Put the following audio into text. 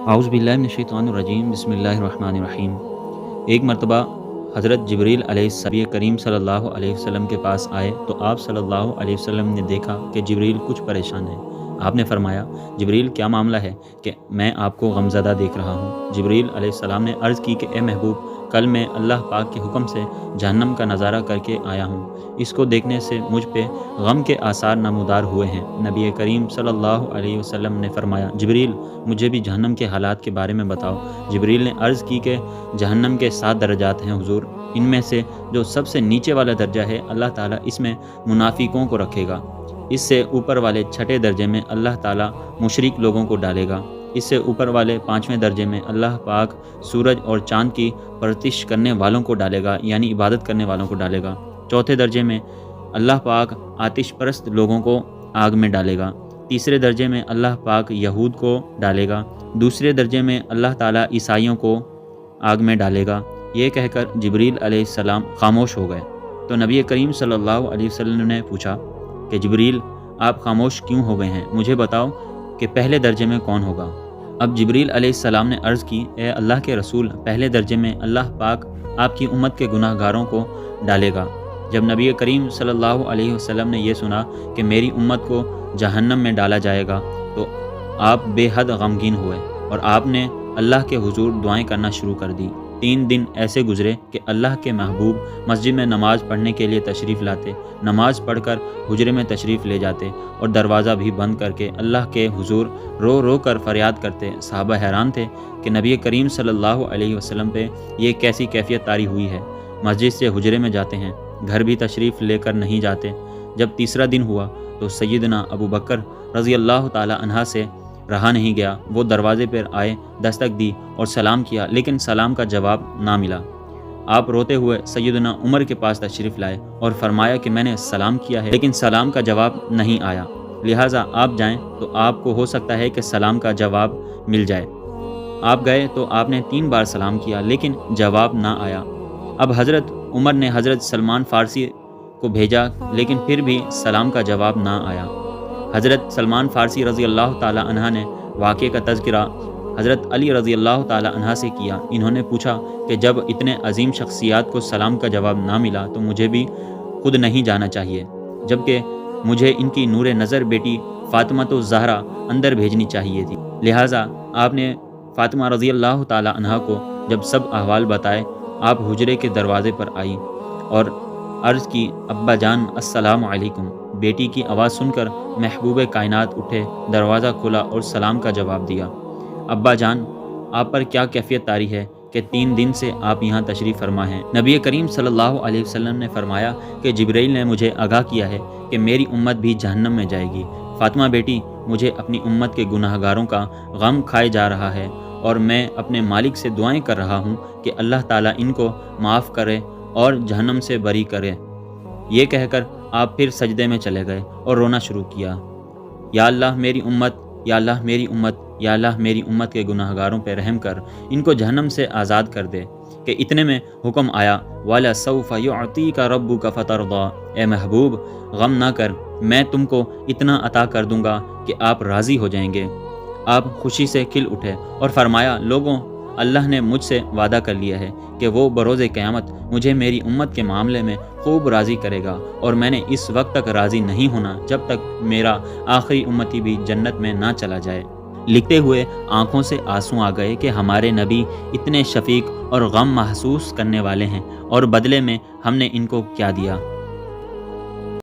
اعوذ باللہ من الشیطان الرجیم بسم اللہ الرحمن الرحیم۔ ایک مرتبہ حضرت جبریل علیہ السلام نبی کریم صلی اللہ علیہ وسلم کے پاس آئے تو آپ صلی اللہ علیہ وسلم نے دیکھا کہ جبریل کچھ پریشان ہے۔ آپ نے فرمایا، جبریل کیا معاملہ ہے کہ میں آپ کو غمزدہ دیکھ رہا ہوں؟ جبریل علیہ السلام نے عرض کی کہ اے محبوب، کل میں اللہ پاک کے حکم سے جہنم کا نظارہ کر کے آیا ہوں۔ اس کو دیکھنے سے مجھ پہ غم کے آثار نمودار ہوئے ہیں۔ نبی کریم صلی اللہ علیہ وسلم نے فرمایا، جبریل مجھے بھی جہنم کے حالات کے بارے میں بتاؤ۔ جبریل نے عرض کی کہ جہنم کے 7 درجات ہیں حضور، ان میں سے جو سب سے نیچے والا درجہ ہے، اللہ تعالیٰ اس میں منافقوں کو رکھے گا۔ اس سے اوپر والے 6 درجے میں اللہ تعالیٰ مشرک لوگوں کو ڈالے گا۔ اس سے اوپر والے 5ویں درجے میں اللہ پاک سورج اور چاند کی پرستش کرنے والوں کو ڈالے گا، یعنی عبادت کرنے والوں کو ڈالے گا۔ 4تھے درجے میں اللہ پاک آتش پرست لوگوں کو آگ میں ڈالے گا۔ تیسرے درجے میں اللہ پاک یہود کو ڈالے گا۔ دوسرے درجے میں اللہ تعالیٰ عیسائیوں کو آگ میں ڈالے گا۔ یہ کہہ کر جبریل علیہ السلام خاموش ہو گئے تو نبی کریم صلی اللہ علیہ وسلم نے پوچھا کہ جبریل آپ خاموش کیوں ہو گئے ہیں؟ مجھے بتاؤ کہ پہلے درجے میں کون ہوگا؟ اب جبریل علیہ السلام نے عرض کی، اے اللہ کے رسول، پہلے درجے میں اللہ پاک آپ کی امت کے گناہ گاروں کو ڈالے گا۔ جب نبی کریم صلی اللہ علیہ وسلم نے یہ سنا کہ میری امت کو جہنم میں ڈالا جائے گا تو آپ بے حد غمگین ہوئے اور آپ نے اللہ کے حضور دعائیں کرنا شروع کر دی۔ 3 دن ایسے گزرے کہ اللہ کے محبوب مسجد میں نماز پڑھنے کے لیے تشریف لاتے، نماز پڑھ کر حجرے میں تشریف لے جاتے اور دروازہ بھی بند کر کے اللہ کے حضور رو رو کر فریاد کرتے۔ صحابہ حیران تھے کہ نبی کریم صلی اللہ علیہ وسلم پہ یہ کیسی کیفیت طاری ہوئی ہے۔ مسجد سے حجرے میں جاتے ہیں، گھر بھی تشریف لے کر نہیں جاتے۔ جب تیسرا دن ہوا تو سیدنا ابو بکر رضی اللہ تعالی عنہ سے رہا نہیں گیا، وہ دروازے پر آئے، دستک دی اور سلام کیا، لیکن سلام کا جواب نہ ملا۔ آپ روتے ہوئے سیدنا عمر کے پاس تشریف لائے اور فرمایا کہ میں نے سلام کیا ہے لیکن سلام کا جواب نہیں آیا، لہٰذا آپ جائیں تو آپ کو ہو سکتا ہے کہ سلام کا جواب مل جائے۔ آپ گئے تو آپ نے 3 بار سلام کیا لیکن جواب نہ آیا۔ اب حضرت عمر نے حضرت سلمان فارسی کو بھیجا لیکن پھر بھی سلام کا جواب نہ آیا۔ حضرت سلمان فارسی رضی اللہ تعالی عنہ نے واقعے کا تذکرہ حضرت علی رضی اللہ تعالی عنہ سے کیا۔ انہوں نے پوچھا کہ جب اتنے عظیم شخصیات کو سلام کا جواب نہ ملا تو مجھے بھی خود نہیں جانا چاہیے، جبکہ مجھے ان کی نور نظر بیٹی فاطمہ الزہرا اندر بھیجنی چاہیے تھی۔ لہٰذا آپ نے فاطمہ رضی اللہ تعالی عنہ کو جب سب احوال بتائے، آپ حجرے کے دروازے پر آئی اور عرض کی، ابا جان السلام علیکم۔ بیٹی کی آواز سن کر محبوب کائنات اٹھے، دروازہ کھلا اور سلام کا جواب دیا۔ ابا جان، آپ پر کیا کیفیت طاری ہے کہ 3 دن سے آپ یہاں تشریف فرما ہیں؟ نبی کریم صلی اللہ علیہ وسلم نے فرمایا کہ جبریل نے مجھے آگاہ کیا ہے کہ میری امت بھی جہنم میں جائے گی۔ فاطمہ بیٹی، مجھے اپنی امت کے گناہ گاروں کا غم کھائے جا رہا ہے اور میں اپنے مالک سے دعائیں کر رہا ہوں کہ اللہ تعالیٰ ان کو معاف کرے اور جہنم سے بری کرے۔ یہ کہہ کر آپ پھر سجدے میں چلے گئے اور رونا شروع کیا، یا اللہ میری امت، یا اللہ میری امت، یا اللہ میری امت کے گناہ گاروں پہ رحم کر، ان کو جہنم سے آزاد کر دے۔ کہ اتنے میں حکم آیا، وَلَسَوْفَ يُعْطِيكَ رَبُّكَ فَتَرْضَىٰ، اے محبوب غم نہ کر، میں تم کو اتنا عطا کر دوں گا کہ آپ راضی ہو جائیں گے۔ آپ خوشی سے کھل اٹھے اور فرمایا، لوگوں، اللہ نے مجھ سے وعدہ کر لیا ہے کہ وہ بروز قیامت مجھے میری امت کے معاملے میں خوب راضی کرے گا، اور میں نے اس وقت تک راضی نہیں ہونا جب تک میرا آخری امتی بھی جنت میں نہ چلا جائے۔ لکھتے ہوئے آنکھوں سے آنسو آ گئے کہ ہمارے نبی اتنے شفیق اور غم محسوس کرنے والے ہیں، اور بدلے میں ہم نے ان کو کیا دیا۔